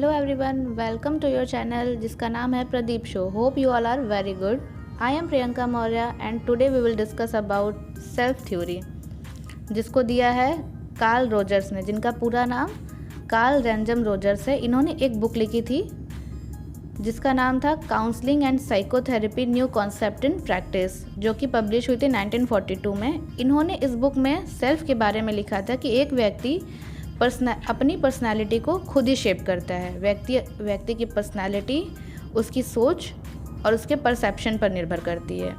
Hello everyone, welcome to your channel जिसका नाम है Pradeep show. Hope you all are very good. I am Priyanka Maurya and today we will discuss about self theory, जिसको दिया है Carl Rogers ने, जिनका पूरा नाम कार्ल रैंजम रोजर्स है। इन्होंने एक बुक लिखी थी जिसका नाम था counselling and psychotherapy new concept in practice, जो कि पब्लिश हुई थी 1942 में। इन्होंने इस बुक में सेल्फ के बारे में लिखा था कि एक व्यक्ति अपनी पर्सनालिटी को खुद ही शेप करता है। व्यक्ति की पर्सनालिटी उसकी सोच और उसके परसेप्शन पर निर्भर करती है,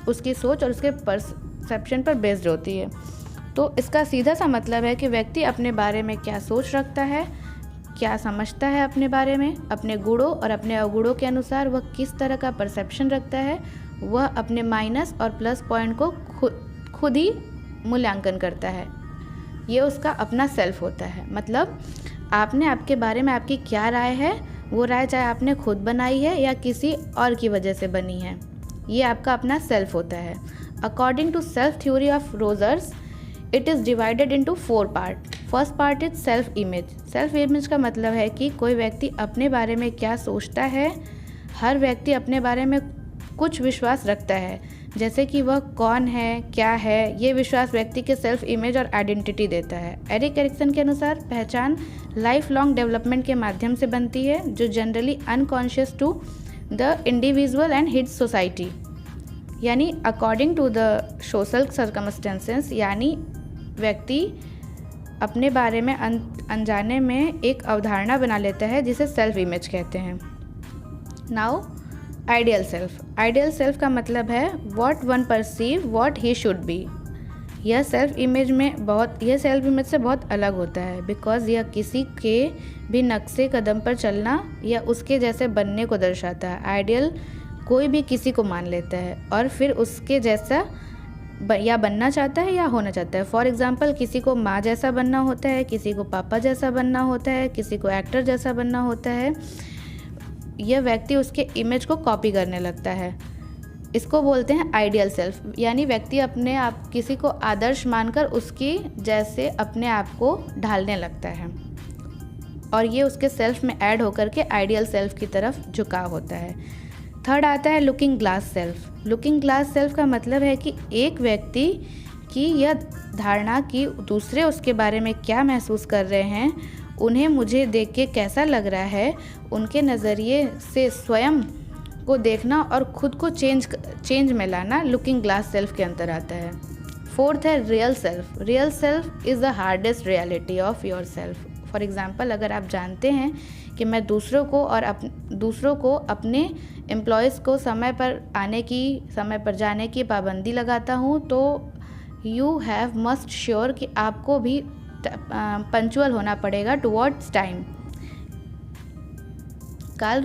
उसकी सोच और उसके परसेप्शन पर बेस्ड होती है। तो इसका सीधा सा मतलब है कि व्यक्ति अपने बारे में क्या सोच रखता है, क्या समझता है अपने बारे में, अपने गुणों और अपने अवगुणों के अनुसार वह किस तरह का परसेप्शन रखता है, वह अपने माइनस और प्लस पॉइंट को खुद ही मूल्यांकन करता है। ये उसका अपना सेल्फ होता है। मतलब आपने आपके बारे में आपकी क्या राय है, वो राय चाहे आपने खुद बनाई है या किसी और की वजह से बनी है, ये आपका अपना सेल्फ होता है। According to self theory of Rogers, it is divided into 4 part. First part is self image. Self image का मतलब है कि कोई व्यक्ति अपने बारे में क्या सोचता है। हर व्यक्ति अपने बारे में कुछ विश्वास रखता है, जैसे कि वह कौन है, क्या है। ये विश्वास व्यक्ति के सेल्फ इमेज और आइडेंटिटी देता है। एरिक एरिक्सन के अनुसार पहचान लाइफ लॉन्ग डेवलपमेंट के माध्यम से बनती है, जो generally unconscious to the individual and his society, यानी according to the social circumstances, यानी व्यक्ति अपने बारे में अनजाने में एक अवधारणा बना लेता है जिसे सेल्फ इमेज कहते हैं। Now ideal self. Ideal self का मतलब है what one perceive what he should be. यह सेल्फ इमेज से बहुत अलग होता है, बिकॉज यह किसी के भी नक्शे कदम पर चलना या उसके जैसे बनने को दर्शाता है। आइडियल कोई भी किसी को मान लेता है और फिर उसके जैसा या बनना चाहता है या होना चाहता है। फॉर एग्जाम्पल, किसी को माँ जैसा बनना होता है, किसी को पापा जैसा बनना होता है, किसी को एक्टर जैसा बनना होता है। यह व्यक्ति उसके इमेज को कॉपी करने लगता है। इसको बोलते हैं आइडियल सेल्फ, यानी व्यक्ति अपने आप किसी को आदर्श मानकर उसकी जैसे अपने आप को ढालने लगता है और ये उसके सेल्फ में ऐड होकर के आइडियल सेल्फ की तरफ झुकाव होता है। थर्ड आता है looking glass self. Looking glass self का मतलब है कि एक व्यक्ति की यह धारणा कि दूसरे उसके बारे में क्या महसूस कर रहे हैं, उन्हें मुझे देख के कैसा लग रहा है, उनके नज़रिए से स्वयं को देखना और खुद को चेंज में लाना लुकिंग ग्लास सेल्फ के अंतर आता है। फोर्थ है real self. Real self is the hardest reality of your self. For example, अगर आप जानते हैं कि मैं दूसरों को अपने एम्प्लॉयज़ को समय पर जाने की पाबंदी लगाता हूँ, तो यू हैव मस्ट श्योर कि आपको भी पंचुअल होना पड़ेगा टुवर्ड्स टाइम। कार्ल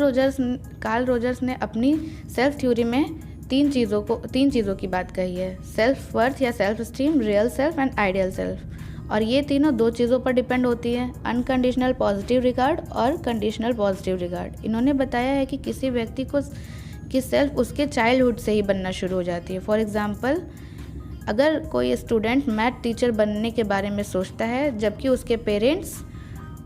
रोजर्स ने अपनी सेल्फ थ्योरी में तीन चीज़ों की बात कही है: सेल्फ वर्थ या self esteem, real self and ideal self. और ये तीनों 2 चीज़ों पर डिपेंड होती है, अनकंडीशनल पॉजिटिव रिगार्ड और कंडीशनल पॉजिटिव रिगार्ड। इन्होंने बताया है कि किसी व्यक्ति की सेल्फ उसके चाइल्डहुड से ही बनना शुरू हो जाती है। फॉर एग्जाम्पल, अगर कोई स्टूडेंट मैथ टीचर बनने के बारे में सोचता है, जबकि उसके पेरेंट्स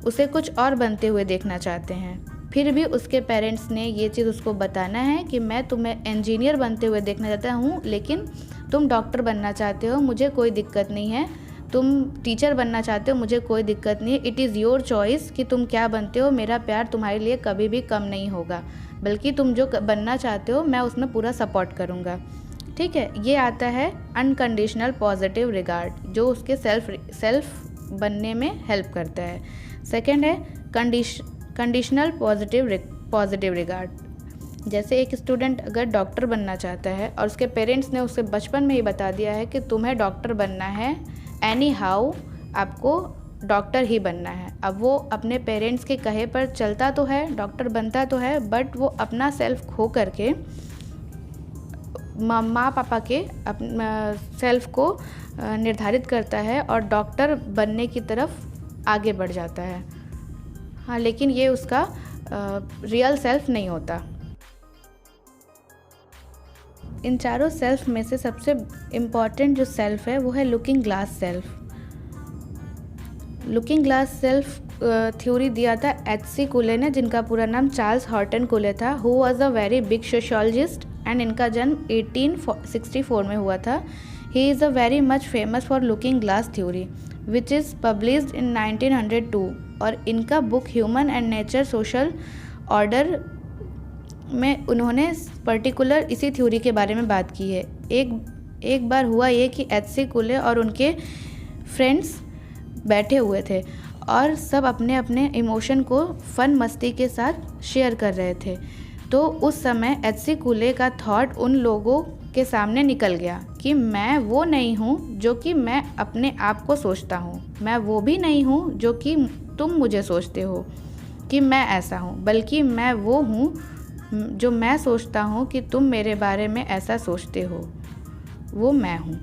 उसे कुछ और बनते हुए देखना चाहते हैं, फिर भी उसके पेरेंट्स ने ये चीज़ उसको बताना है कि मैं तुम्हें इंजीनियर बनते हुए देखना चाहता हूँ, लेकिन तुम डॉक्टर बनना चाहते हो, मुझे कोई दिक्कत नहीं है। तुम टीचर बनना चाहते हो, मुझे कोई दिक्कत नहीं है। इट इज़ योर चॉइस कि तुम क्या बनते हो। मेरा प्यार तुम्हारे लिए कभी भी कम नहीं होगा, बल्कि तुम जो बनना चाहते हो मैं उसमें पूरा सपोर्ट करूँगा। ठीक है, ये आता है अनकंडीशनल पॉजिटिव रिगार्ड, जो उसके सेल्फ बनने में हेल्प करता है। सेकंड है कंडीशनल पॉजिटिव रिगार्ड। जैसे एक स्टूडेंट अगर डॉक्टर बनना चाहता है और उसके पेरेंट्स ने उसे बचपन में ही बता दिया है कि तुम्हें डॉक्टर बनना है, एनी हाउ आपको डॉक्टर ही बनना है। अब वो अपने पेरेंट्स के कहे पर चलता तो है, डॉक्टर बनता तो है, बट वो अपना सेल्फ खो करके माँ पापा के सेल्फ को निर्धारित करता है और डॉक्टर बनने की तरफ आगे बढ़ जाता है। हाँ, लेकिन ये उसका रियल सेल्फ नहीं होता। इन चारों सेल्फ में से सबसे इम्पॉर्टेंट जो सेल्फ है वो है looking glass self. Looking glass self theory दिया था एच.सी. कुले ने, जिनका पूरा नाम चार्ल्स हॉर्टन कुले था, who was a very big sociologist and इनका जन्म 1864 में हुआ था। He is a very much famous for looking glass theory which is published in 1902 और इनका book human and nature social order में उन्होंने पर्टिकुलर इसी थ्योरी के बारे में बात की है। एक बार हुआ ये कि एच.सी. कुले और उनके फ्रेंड्स बैठे हुए थे और सब अपने अपने इमोशन को फन मस्ती के साथ शेयर कर रहे थे। तो उस समय एच.सी. कुले का थॉट उन लोगों के सामने निकल गया कि मैं वो नहीं हूँ जो कि मैं अपने आप को सोचता हूँ, मैं वो भी नहीं हूँ जो कि तुम मुझे सोचते हो कि मैं ऐसा हूँ, बल्कि मैं वो हूँ जो मैं सोचता हूँ कि तुम मेरे बारे में ऐसा सोचते हो, वो मैं हूँ।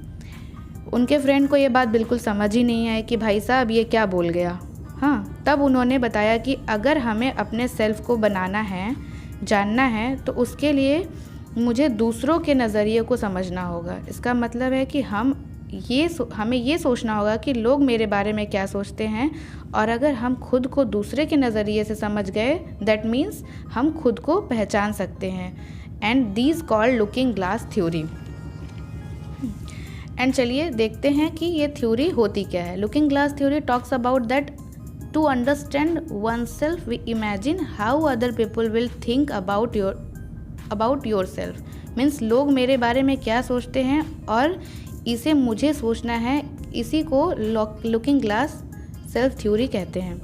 उनके फ्रेंड को ये बात बिल्कुल समझ ही नहीं आई कि भाई साहब ये क्या बोल गया। हाँ, तब उन्होंने बताया कि अगर हमें अपने सेल्फ को बनाना है, जानना है, तो उसके लिए मुझे दूसरों के नज़रिए को समझना होगा। इसका मतलब है कि हमें ये सोचना होगा कि लोग मेरे बारे में क्या सोचते हैं, और अगर हम खुद को दूसरे के नज़रिए से समझ गए, दैट मीन्स हम खुद को पहचान सकते हैं। And these called looking glass theory. And चलिए देखते हैं कि ये थ्योरी होती क्या है। Looking glass theory talks about that to understand one self we imagine how other people will think about your self. Means लोग मेरे बारे में क्या सोचते हैं और इसे मुझे सोचना है, इसी को लुकिंग ग्लास सेल्फ थ्योरी कहते हैं।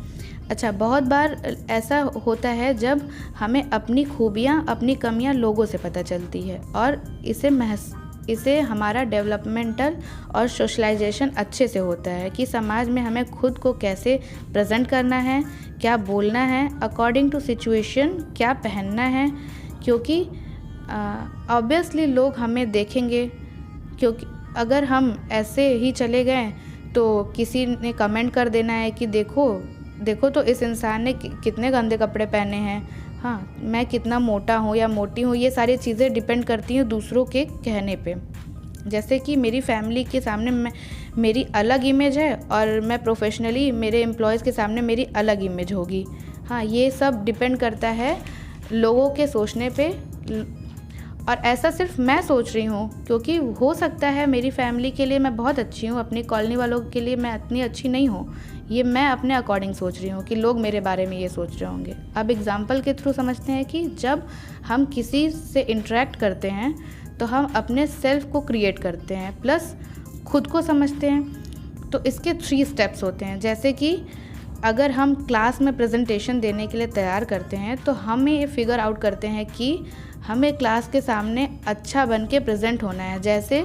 अच्छा, बहुत बार ऐसा होता है जब हमें अपनी खूबियाँ, अपनी कमियाँ लोगों से पता चलती है और इसे हमारा डेवलपमेंटल और सोशलाइजेशन अच्छे से होता है कि समाज में हमें खुद को कैसे प्रेजेंट करना है, क्या बोलना है, अकॉर्डिंग टू सिचुएशन क्या पहनना है, क्योंकि ऑब्वियसली लोग हमें देखेंगे। क्योंकि अगर हम ऐसे ही चले गए तो किसी ने कमेंट कर देना है कि देखो तो इस इंसान ने कितने गंदे कपड़े पहने हैं, हाँ, मैं कितना मोटा हूँ या मोटी हूँ। ये सारी चीज़ें डिपेंड करती हैं दूसरों के कहने पे। जैसे कि मेरी फैमिली के सामने मेरी अलग इमेज है और मैं प्रोफेशनली मेरे एम्प्लॉयज़ के सामने मेरी अलग इमेज होगी। हाँ, ये सब डिपेंड करता है लोगों के सोचने पे। और ऐसा सिर्फ मैं सोच रही हूँ, क्योंकि हो सकता है मेरी फैमिली के लिए मैं बहुत अच्छी हूँ, अपनी कॉलोनी वालों के लिए मैं इतनी अच्छी नहीं हूँ। ये मैं अपने अकॉर्डिंग सोच रही हूँ कि लोग मेरे बारे में ये सोच रहे होंगे। अब एग्जाम्पल के थ्रू समझते हैं कि जब हम किसी से इंटरेक्ट करते हैं तो हम अपने सेल्फ को क्रिएट करते हैं प्लस खुद को समझते हैं। तो इसके 3 स्टेप्स होते हैं। जैसे कि अगर हम क्लास में प्रेजेंटेशन देने के लिए तैयार करते हैं तो हमें ये फिगर आउट करते हैं कि हमें क्लास के सामने अच्छा बन के प्रेजेंट होना है। जैसे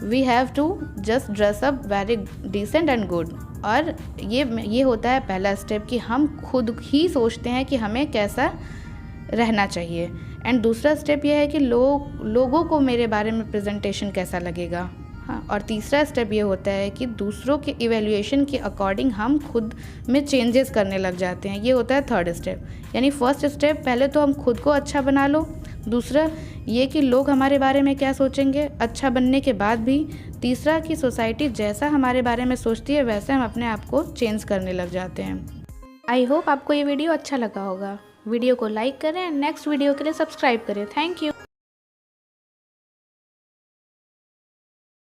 we have to just dress up very decent and good. और ये होता है पहला स्टेप कि हम खुद ही सोचते हैं कि हमें कैसा रहना चाहिए। एंड दूसरा स्टेप ये है कि लोगों को मेरे बारे में प्रेजेंटेशन कैसा लगेगा। हाँ, और तीसरा स्टेप ये होता है कि दूसरों के इवैल्यूएशन के अकॉर्डिंग हम खुद में चेंजेस करने लग जाते हैं। ये होता है थर्ड स्टेप। यानी फर्स्ट स्टेप पहले तो हम खुद को अच्छा बना लो, दूसरा ये कि लोग हमारे बारे में क्या सोचेंगे अच्छा बनने के बाद भी, तीसरा कि सोसाइटी जैसा हमारे बारे में सोचती है वैसे हम अपने आप को चेंज करने लग जाते हैं। आई होप आपको ये वीडियो अच्छा लगा होगा। वीडियो को लाइक करें, नेक्स्ट वीडियो के लिए सब्सक्राइब करें। Thank you.